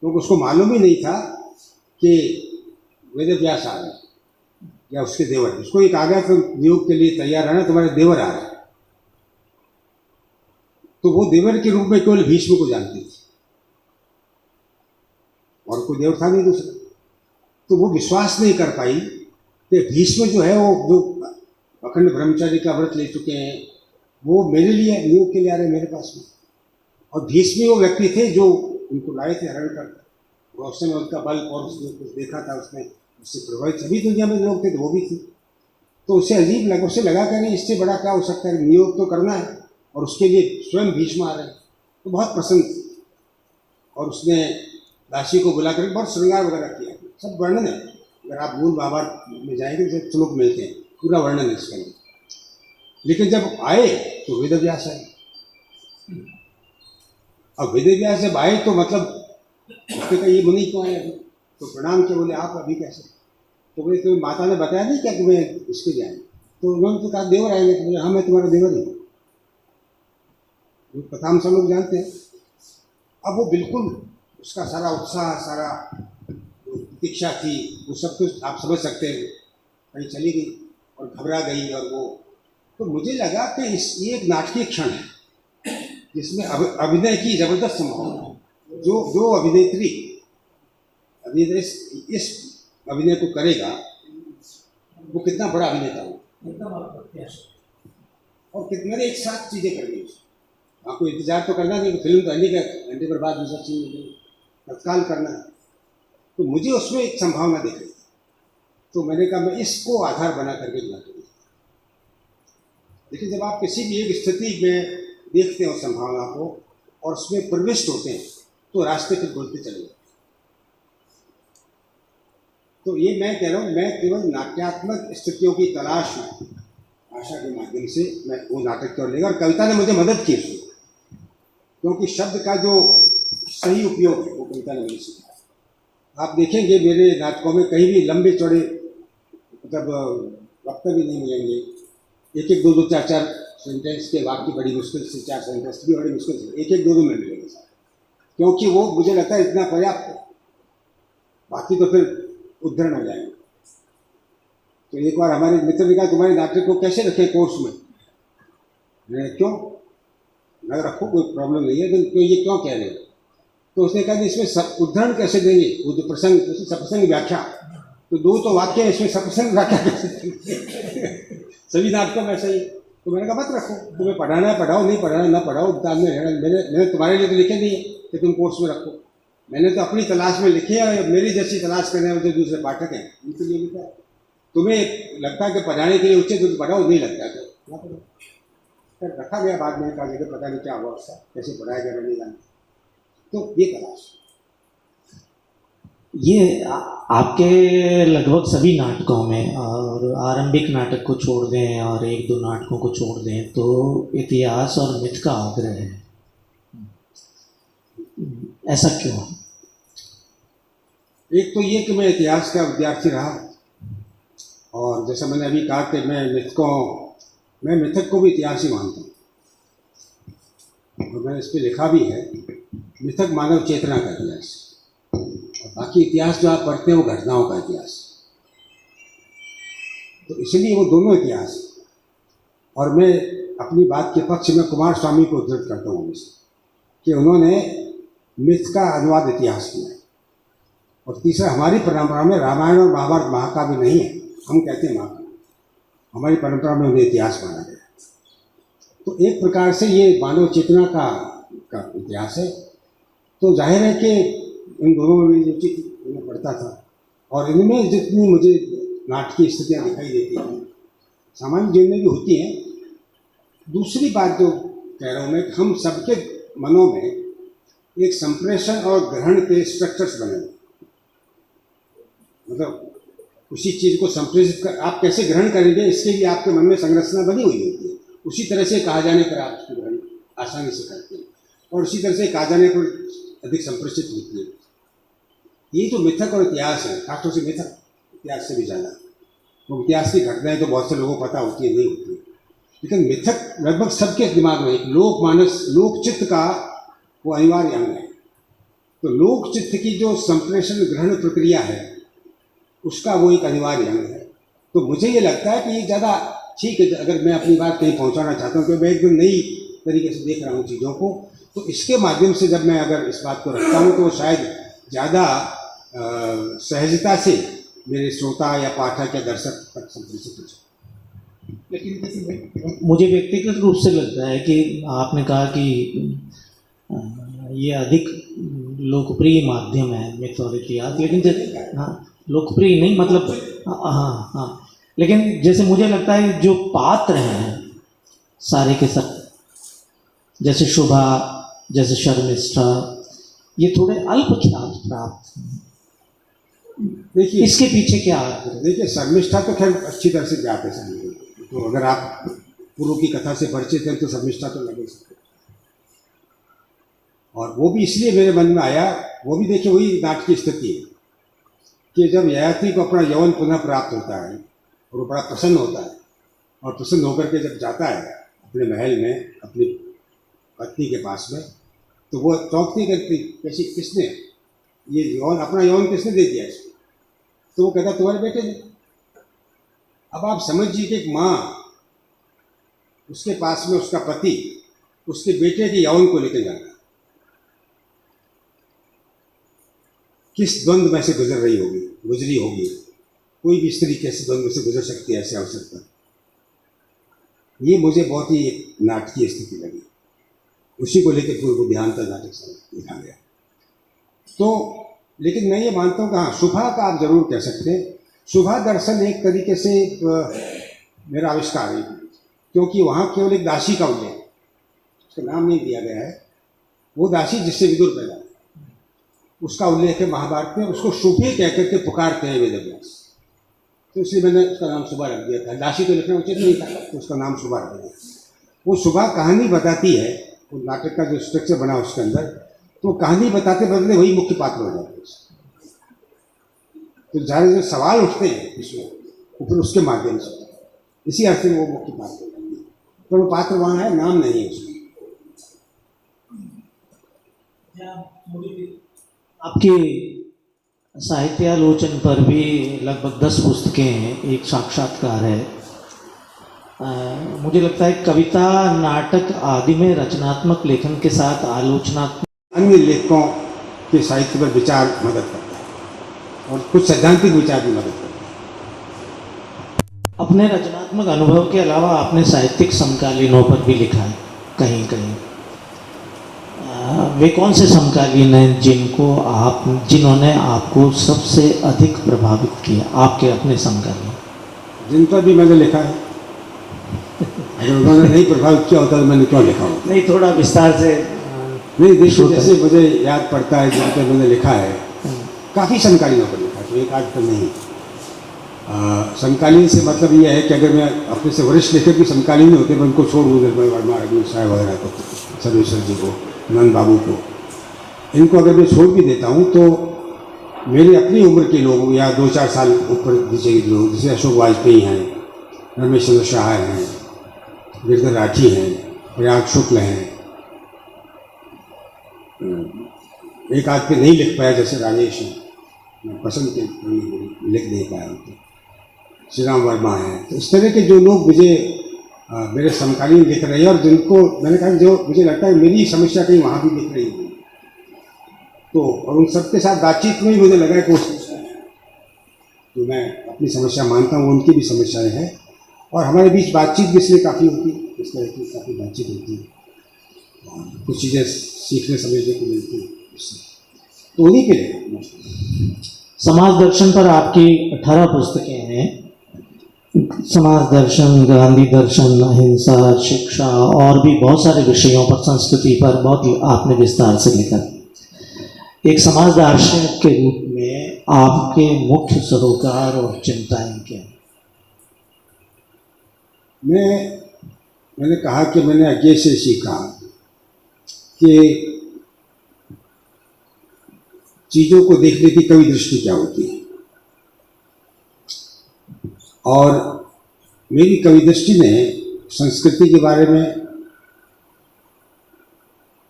क्योंकि उसको मालूम ही नहीं था कि वेदव्यास आ रहे या उसके देवर। उसको एक आ गया तो नियोग के लिए तैयार रहना, तुम्हारे देवर आ रहे हैं। तो वो देवर के रूप में केवल भीष्म को जानती थी, और कोई देवर था नहीं दूसरा। तो वो विश्वास नहीं कर पाई कि भीष्म जो है, वो जो अखंड ब्रह्मचारी का व्रत ले चुके हैं, वो मेरे लिए नियोग के लिए आ रहे मेरे पास में। और भीष्म ही वो व्यक्ति थे जो उनको लाए थे हरण कर, और उस समय उनका बल और उसने कुछ देखा था, उसने उससे प्रभावित सभी दुनिया में लोग थे, तो वो भी थी। तो उसे अजीब लगा, उसे लगा कि नहीं, इससे बड़ा क्या हो सकता है, नियोग तो करना है और उसके लिए स्वयं भीष्म आ रहे हैं। तो बहुत पसंद थी, और उसने दासी को बुला कर बहुत श्रृंगार वगैरह किया। सब वर्णन है, अगर आप मूल महाभारत में जाएंगे तो श्लोक मिलते हैं, पूरा वर्णन है इसका। लेकिन जब आए तो वेदव्यास आए, अब वेदव्यास जब आए तो मतलब उसके कहा ये मुनि क्यों आए अभी, तो प्रणाम के बोले आप अभी कैसे, तो बोले तुम्हें माता ने बताया नहीं क्या तुम्हें इसके जाए, तो उन्होंने तो कहा देवर आएंगे, तो बोले हाँ मैं तुम्हारा देवर ही हूँ। कथा हम सब लोग जानते हैं। अब वो बिल्कुल उसका सारा उत्साह, सारा प्रतीक्षा थी, वो सब कुछ आप समझ सकते हैं, कहीं चली गई और घबरा गई। और वो तो मुझे लगा कि ये एक नाटकीय क्षण है जिसमें अभिनय की जबरदस्त संभावना है। जो अभिनेत्री इस अभिनय को करेगा वो कितना बड़ा अभिनेता हो, और कितने एक साथ चीज़ें करनी। आपको इंतजार तो करना नहीं, फिल्म तो घंटे पर बाद दूसरा चीज तत्काल करना है। तो मुझे उसमें एक संभावना दिख रही, तो मैंने कहा मैं इसको आधार बना करके नाटक लिखता। लेकिन जब आप किसी भी एक स्थिति में देखते हो संभावना को और उसमें प्रविष्ट होते हैं, तो रास्ते फिर बोलते चले जाते। तो ये मैं कह रहा हूँ, मैं केवल नाट्यात्मक स्थितियों की तलाश में भाषा के माध्यम से मैं वो नाटक की ओर लेगा। और कविता ने मुझे मदद की उसमें, क्योंकि शब्द का जो सही उपयोग है वो कविता ने मुझे सिखाया। आप देखेंगे मेरे नाटकों में कहीं भी लंबे चौड़े मतलब वक्तव्य भी नहीं मिलेंगे। एक एक दो दो चार चार सेंटेंस के वाक्य बड़ी मुश्किल से, 4 सेंटेंस भी बड़ी मुश्किल से एक एक दो में मिलेंगे, क्योंकि वो मुझे लगता है इतना पर्याप्त है, बाकी तो फिर उद्धरण हो जाएंगे। तो एक बार हमारे मित्र ने कहा तुम्हारे नाटक को कैसे रखें कोर्स में, मैंने क्यों, मैं रखो कोई प्रॉब्लम नहीं है, तो ये क्यों कह रहे हो, तो उसने कहा कि इसमें सब उद्धरण कैसे देंगे, वो जो प्रसंग, उसमें सप्रसंग व्याख्या, तो दो तो वाक्य है, इसमें सप्रसंग व्याख्या कैसे देंगे? सभी नाटकों में ऐसा ही। तो मैंने कहा मत रखो, तुम्हें पढ़ाना है पढ़ाओ, नहीं पढ़ाना ना पढ़ाओ, किताब में रहना। मैंने तुम्हारे लिए तो लिखे नहीं है कि तुम कोर्स में रखो, मैंने तो अपनी तलाश में लिखे हैं, मेरी जैसी तलाश करने वाले जो दूसरे पाठक हैं उनके लिए लिखा है। तुम्हें लगता है कि पढ़ाने के लिए उचित तो पढ़ाओ, नहीं लगता तो ना पढ़ो। फिर रखा गया, बाद में कहा जगह पता नहीं क्या हुआ उसका, कैसे पढ़ाया गया नहीं जानते। तो ये तलाश ये आपके लगभग सभी नाटकों में, और आरंभिक नाटक को छोड़ दें और एक दो नाटकों को छोड़ दें, तो इतिहास और मिथ का आग्रह है, ऐसा क्यों? एक तो ये कि मैं इतिहास का विद्यार्थी रहा, और जैसा मैंने अभी कहा कि मैं मिथक को भी इतिहास ही मानता हूँ, और मैंने इस पर लिखा भी है। मिथक मानव चेतना का इतिहास, और बाकी इतिहास जो आप पढ़ते हैं वो घटनाओं का इतिहास। तो इसलिए वो दोनों इतिहास हैं। और मैं अपनी बात के पक्ष में कुमार स्वामी को उद्धृत करता हूँ हमेशा, कि उन्होंने मिथ का अनुवाद इतिहास किया है। और तीसरा, हमारी परंपरा में रामायण और महाभारत महाकाव्य नहीं है, हम कहते हैं महाकाव्य, हमारी परंपरा में उन्हें इतिहास माना गया। तो एक प्रकार से ये मानव चेतना का इतिहास है। तो जाहिर है कि इन दोनों में भी रुचि मैं पढ़ता था, और इनमें जितनी मुझे नाटकीय स्थितियाँ दिखाई देती हैं सामान्य जीवन में भी होती हैं। दूसरी बात जो कह रहा हूँ मैं, हम सबके मनों में एक संप्रेषण और ग्रहण के स्ट्रक्चर्स बने हुए, मतलब उसी चीज़ को संप्रेषित कर आप कैसे ग्रहण करेंगे, इसके लिए आपके मन में संरचना बनी हुई होती है। उसी तरह से कहा जाने पर आप उसको ग्रहण आसानी से करते हैं, और उसी तरह से कहा जाने पर अधिक संप्रेषित होती है। ये जो मिथक और इतिहास है, खासतौर से मिथक इतिहास से भी ज़्यादा, वो इतिहास की घटनाएं तो बहुत से लोगों को पता होती है, नहीं होती है, लेकिन मिथक लगभग सबके दिमाग में एक लोक मानस, लोक चित्त का वो अनिवार्य अंग है। तो लोक चित्त की जो संप्रेषण ग्रहण प्रक्रिया है, उसका वो एक अनिवार्य अंग है। तो मुझे ये लगता है कि ये ज़्यादा ठीक है। अगर मैं अपनी बात कहीं पहुंचाना चाहता हूँ, तो मैं एकदम नई तरीके से देख रहा हूँ चीज़ों को, तो इसके माध्यम से जब मैं अगर इस बात को रखता हूँ, तो वो शायद ज़्यादा सहजता से मेरे श्रोता या पाठक या दर्शक तक संप्रेषित हो जाए। लेकिन मुझे व्यक्तिगत रूप से लगता है कि आपने कहा कि ये अधिक लोकप्रिय माध्यम है मिथ और इतिहास, लेकिन हाँ, लोकप्रिय नहीं मतलब हाँ, लेकिन जैसे मुझे लगता है जो पात्र हैं सारे के सब, जैसे शुभा, जैसे शर्मिष्ठा, ये थोड़े अल्प ख्यात प्राप्त। देखिए इसके पीछे क्या? देखिए शर्मिष्ठा तो खैर अच्छी तरह से ज्ञात है सभी को, तो अगर आप पूर्व की कथा से परिचित हैं तो शर्मिष्ठा तो लगे सकते। और वो भी इसलिए मेरे मन में आया, वो भी देखिए वही नाटक की स्थिति है कि जब ययाति को अपना यौवन पुनः प्राप्त होता है और वो बड़ा प्रसन्न होता है, और प्रसन्न होकर के जब जाता है अपने महल में अपनी पत्नी के पास में, तो वो चौंकती करती, कैसी किसने ये यौन, अपना यौन किसने दे दिया इसको? तो वो कहता तुम्हारे बेटे ने। अब आप समझिए कि एक माँ उसके पास में उसका पति उसके बेटे के यौन को लेकर जाता है, किस द्वंद्व में से गुजरी होगी। कोई भी स्त्री कैसे द्वंद्व से गुजर सकती है ऐसे अवसर पर? ये मुझे बहुत ही नाटकीय स्थिति लगी, उसी को लेकर पूर्व ध्यान का नाटक लिखा गया। तो लेकिन मैं ये मानता हूँ कि हाँ, शुभा का आप जरूर कह सकते हैं। शुभा दर्शन एक तरीके से मेरा आविष्कार है, क्योंकि वहाँ केवल एक दासी का उल्लेख, उसका नाम नहीं दिया गया है, वो दासी जिससे विदुर पैदा है उसका उल्लेख है महाभारत में। उसको शुभे कह करके पुकारते हैं वेदव्यास, तो इसलिए मैंने उसका नाम शुभा रख दिया था। दासी तो लिखना उचित नहीं था, तो उसका नाम शुभा रख दिया। वो शुभा कहानी बताती है, वो नाटक का जो स्ट्रक्चर बना उसके अंदर, तो कहानी बताते बदले वही मुख्य पात्र हो जाते हैं। तो ज़्यादा जो सवाल उठते हैं इसमें ऊपर उसके माध्यम से, इसी अर्थ में वो मुख्य पात्र हो जाते हैं, पर वो पात्र वहाँ है, नाम नहीं है उसमें। आपकी साहित्यालोचन पर भी लगभग 10 पुस्तकें हैं, एक साक्षात्कार है। मुझे लगता है कविता, नाटक आदि में रचनात्मक लेखन के साथ आलोचनात्मक अन्य लेखकों के साहित्य पर विचार मदद करता है और कुछ सैद्धांतिक विचार भी मदद करता है। अपने रचनात्मक अनुभव के अलावा आपने साहित्यिक समकालीनों पर भी लिखा है कहीं कहीं। वे कौन से समकालीन हैं जिन्होंने आपको सबसे अधिक प्रभावित किया, आपके अपने समकालीन? जिन पर भी मैंने लिखा है, अगर उन्होंने नहीं प्रभावित किया होता तो मैंने क्यों लिखा होता? नहीं, थोड़ा विस्तार से। नहीं, देखिए, जैसे मुझे याद पड़ता है जिन पर मैंने लिखा है, काफ़ी समकालीनों पर लिखा है, तो एक आध पर नहीं। समकालीन से मतलब ये है कि अगर मैं अपने से वरिष्ठ लेखक भी समकालीन होते, मैं उनको छोड़ दूँ, निर्मल वर्मा, रघुवीर साय वगैरह को, सर्वेश्वर जी को, नंद बाबू को, इनको अगर मैं छोड़ भी देता हूँ तो मेरी अपनी उम्र के लोग या 2-4 साल ऊपर नीचे के लोग, जैसे अशोक वाजपेयी हैं, रमेश चंद्र शाह हैं, गिरधर राठी हैं, प्रयाग शुक्ल हैं, एक आध पे नहीं लिख पाया जैसे राजेश हैं, मैं पसंद के लिख नहीं पाया उनको, श्री राम वर्मा हैं। तो इस तरह के जो लोग मुझे मेरे समकालीन लिख रहे हैं और जिनको मैंने कहा जो मुझे लगता है मेरी समस्या कहीं वहाँ भी दिख रही है, तो और उन सबके साथ बातचीत में ही मुझे लगा कि वो समस्या है, तो मैं अपनी समस्या मानता हूँ, उनकी भी समस्याएं हैं और हमारे बीच बातचीत भी इसलिए काफ़ी होती है, इस तरह की काफ़ी बातचीत होती है और कुछ चीज़ें सीखने समझने को मिलती है उससे, तो उन्हीं के लिए। समाज दर्शन पर आपकी 18 पुस्तकें हैं। समाज दर्शन, गांधी दर्शन, अहिंसा, शिक्षा और भी बहुत सारे विषयों पर, संस्कृति पर बहुत आपने विस्तार से लिखा। एक समाज दार्शनिक के रूप में आपके मुख्य सरोकार और चिंताएं क्या हैं? मैंने कहा कि मैंने आगे से सीखा कि चीज़ों को देखने की कवि दृष्टि क्या होती है, और मेरी कवि दृष्टि ने संस्कृति के बारे में,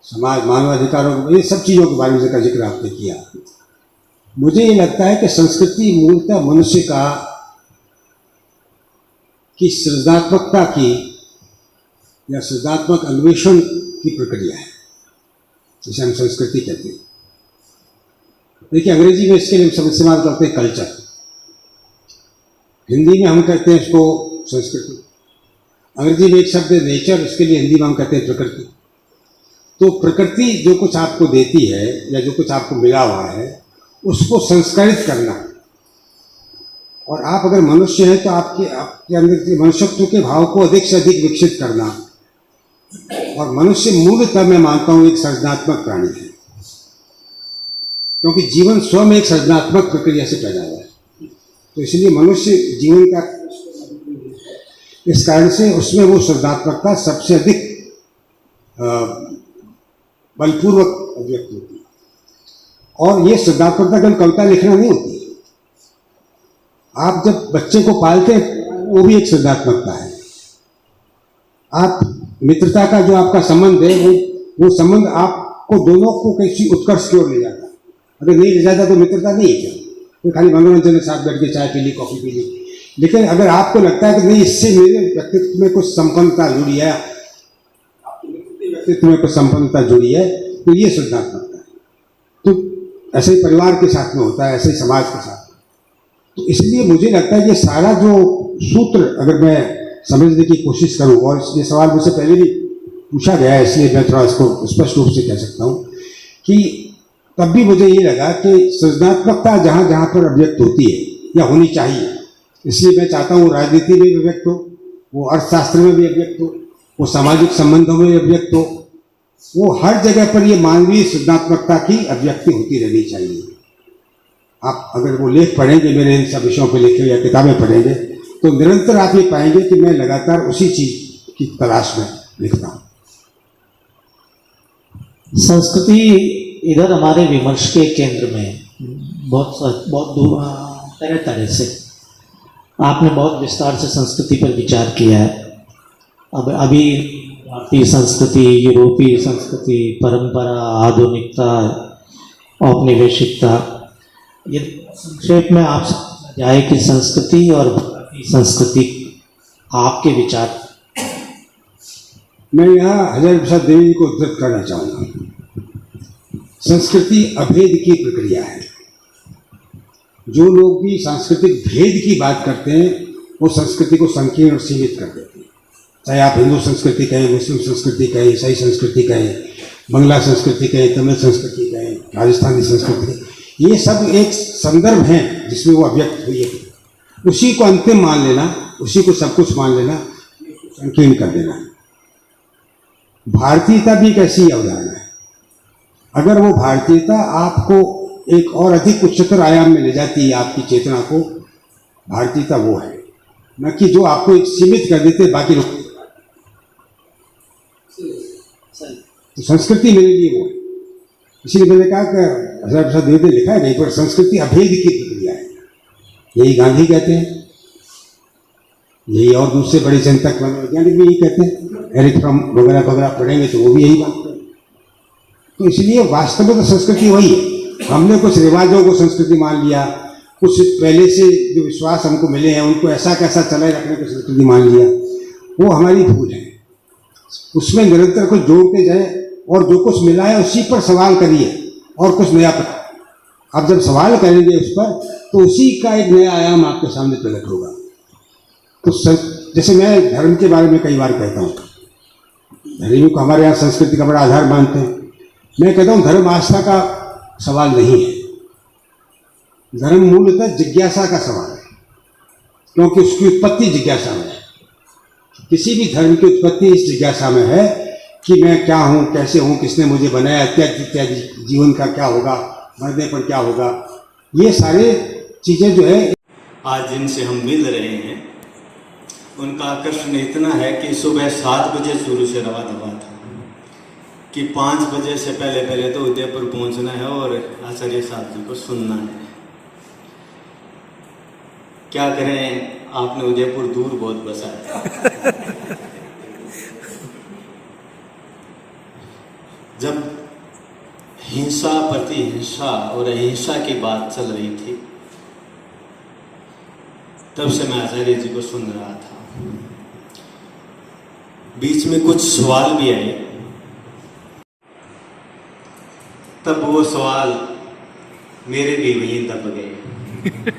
समाज, मानवाधिकारों के, ये सब चीज़ों के बारे में जिसका जिक्र आपने किया, मुझे ये लगता है कि संस्कृति मूलतः मनुष्य की सृजनात्मकता की या सृजनात्मक अन्वेषण की प्रक्रिया है, जिसे हम संस्कृति कहते हैं। देखिए, अंग्रेजी में इसके लिए हम इस्तेमाल करते हैं कल्चर, हिंदी में हम कहते हैं इसको संस्कृति, अंग्रेजी में एक शब्द है नेचर, इसके लिए हिंदी में हम कहते हैं प्रकृति। तो प्रकृति जो कुछ आपको देती है या जो कुछ आपको मिला हुआ है उसको संस्कारित करना, और आप अगर मनुष्य हैं तो आपके अंदर के मनुष्यत्व के भाव को अधिक से अधिक विकसित करना। और मनुष्य मूलतः मैं मानता हूँ एक सृजनात्मक प्राणी है, क्योंकि जीवन स्वयं एक सृजनात्मक प्रक्रिया से पैदा हुआ है, तो इसलिए मनुष्य जीवन का, इस कारण से उसमें वो सृजनात्मकता सबसे अधिक बलपूर्वक अभिव्यक्त होती है। और ये सृजनात्मकता केवल कविता लिखना नहीं होती, आप जब बच्चे को पालते हैं वो भी एक सृजनात्मकता है। आप मित्रता का जो आपका संबंध है वो संबंध आपको दोनों को किसी उत्कर्ष की ओर ले जाता है। अगर नहीं ले जाता तो मित्रता नहीं है, तो खाली मनोरंजन के साथ बैठ के चाय पी ली, कॉफी पी ली। लेकिन अगर आपको लगता है कि नहीं, इससे मेरे व्यक्तित्व में कुछ संपन्नता जुड़ी है, आपके व्यक्तित्व में कुछ संपन्नता जुड़ी है, तो ये सृजनात्मकता है। तो ऐसे ही परिवार के साथ में होता है, ऐसे ही समाज के साथ। तो इसलिए मुझे लगता है ये सारा जो सूत्र अगर मैं समझने की कोशिश करूँ, और ये सवाल मुझसे पहले भी पूछा गया है इसलिए मैं थोड़ा इसको स्पष्ट रूप से कह सकता हूँ कि तब भी मुझे ये लगा कि सृजनात्मकता जहाँ जहाँ पर अभिव्यक्त होती है या होनी चाहिए, इसलिए मैं चाहता हूँ राजनीति में भी अभिव्यक्त हो, वो अर्थशास्त्र में भी अभिव्यक्त हो, वो सामाजिक संबंधों में भी अभिव्यक्त हो, वो हर जगह पर ये मानवीय सृजनात्मकता की अभिव्यक्ति होती रहनी चाहिए। आप अगर वो लेख पढ़ेंगे, मेरे इन सब विषयों पर लिखे या किताबें पढ़ेंगे, तो निरंतर आप ये पाएंगे कि मैं लगातार उसी चीज की तलाश में लिखता हूँ। संस्कृति इधर हमारे विमर्श के केंद्र में बहुत तरह तरह से आपने बहुत विस्तार से संस्कृति पर विचार किया है। अभी भारतीय संस्कृति, यूरोपीय संस्कृति, परंपरा, आधुनिकता, औपनिवेशिकता, ये संक्षेप में आप जाए कि संस्कृति और भारतीय संस्कृति आपके विचार। मैं यहाँ हजारी प्रसाद देवी जी को उद्धृत करना चाहूँगा। संस्कृति अभेद की प्रक्रिया है। जो लोग भी सांस्कृतिक भेद की बात करते हैं वो संस्कृति को संकीर्ण और सीमित कर देते हैं। चाहे आप हिंदू संस्कृति कहें, मुस्लिम संस्कृति कहें, ईसाई संस्कृति कहें, बंगला संस्कृति कहें, तमिल संस्कृति कहें, राजस्थानी संस्कृति, ये सब एक संदर्भ है जिसमें वो अभिव्यक्त हुई है। उसी को अंतिम मान लेना, उसी को सब कुछ मान लेना, संकीर्ण कर देना। भारतीयता भी एक ऐसी अवधारणा है। अगर वो भारतीयता आपको एक और अधिक उच्चतर आयाम में ले जाती है, आपकी चेतना को, भारतीयता वो है, न कि जो आपको एक सीमित कर देते बाकी लोग। तो संस्कृति मेरे लिए वो है। इसीलिए मैंने कहा कि हज़ार प्रसाद द्विवेदी लिखा है कहीं पर, संस्कृति अभेद की प्रक्रिया है। यही गांधी कहते हैं, यही और दूसरे बड़े चिंतक वैज्ञानिक भी यही कहते हैं। एरिक फ्रॉम वगैरह वगैरह पढ़ेंगे तो वो भी यही बात करें। तो इसलिए वास्तव में तो संस्कृति वही है। हमने कुछ रिवाजों को संस्कृति मान लिया, कुछ पहले से जो विश्वास हमको मिले हैं उनको ऐसा कैसा चलाए रखने को संस्कृति मान लिया, वो हमारी भूल है। उसमें निरंतर कुछ जोड़ते जाए और जो कुछ मिला है उसी पर सवाल करिए और कुछ नया पता। आप जब सवाल करेंगे उस पर तो उसी का एक नया आयाम आपके सामने प्रकट होगा। तो जैसे मैं धर्म के बारे में कई बार कहता हूँ, धर्मियों को हमारे यहाँ संस्कृति का बड़ा आधार मानते हैं। मैं कहता हूँ धर्म आस्था का सवाल नहीं है, धर्म मूलतः जिज्ञासा का सवाल है, क्योंकि उसकी उत्पत्ति जिज्ञासा में है। किसी भी धर्म की उत्पत्ति इस जिज्ञासा में है कि मैं क्या हूँ, कैसे हूँ, किसने मुझे बनाया, इत्यादि जीवन का क्या होगा, मरने पर क्या होगा, ये सारे चीज़ें जो है। आज जिनसे हम मिल रहे हैं उनका आकर्षण इतना है कि सुबह 7 बजे शुरू से रवा दवा था कि 5 बजे से पहले तो उदयपुर पहुंचना है और आचार्य साहब जी को सुनना है। क्या करें, आपने उदयपुर दूर बहुत बसा है। जब हिंसा प्रतिहिंसा और अहिंसा की बात चल रही थी तब से मैं आचार्य जी को सुन रहा था। बीच में कुछ सवाल भी आए, तब वो सवाल मेरे भी वहीं दब गए।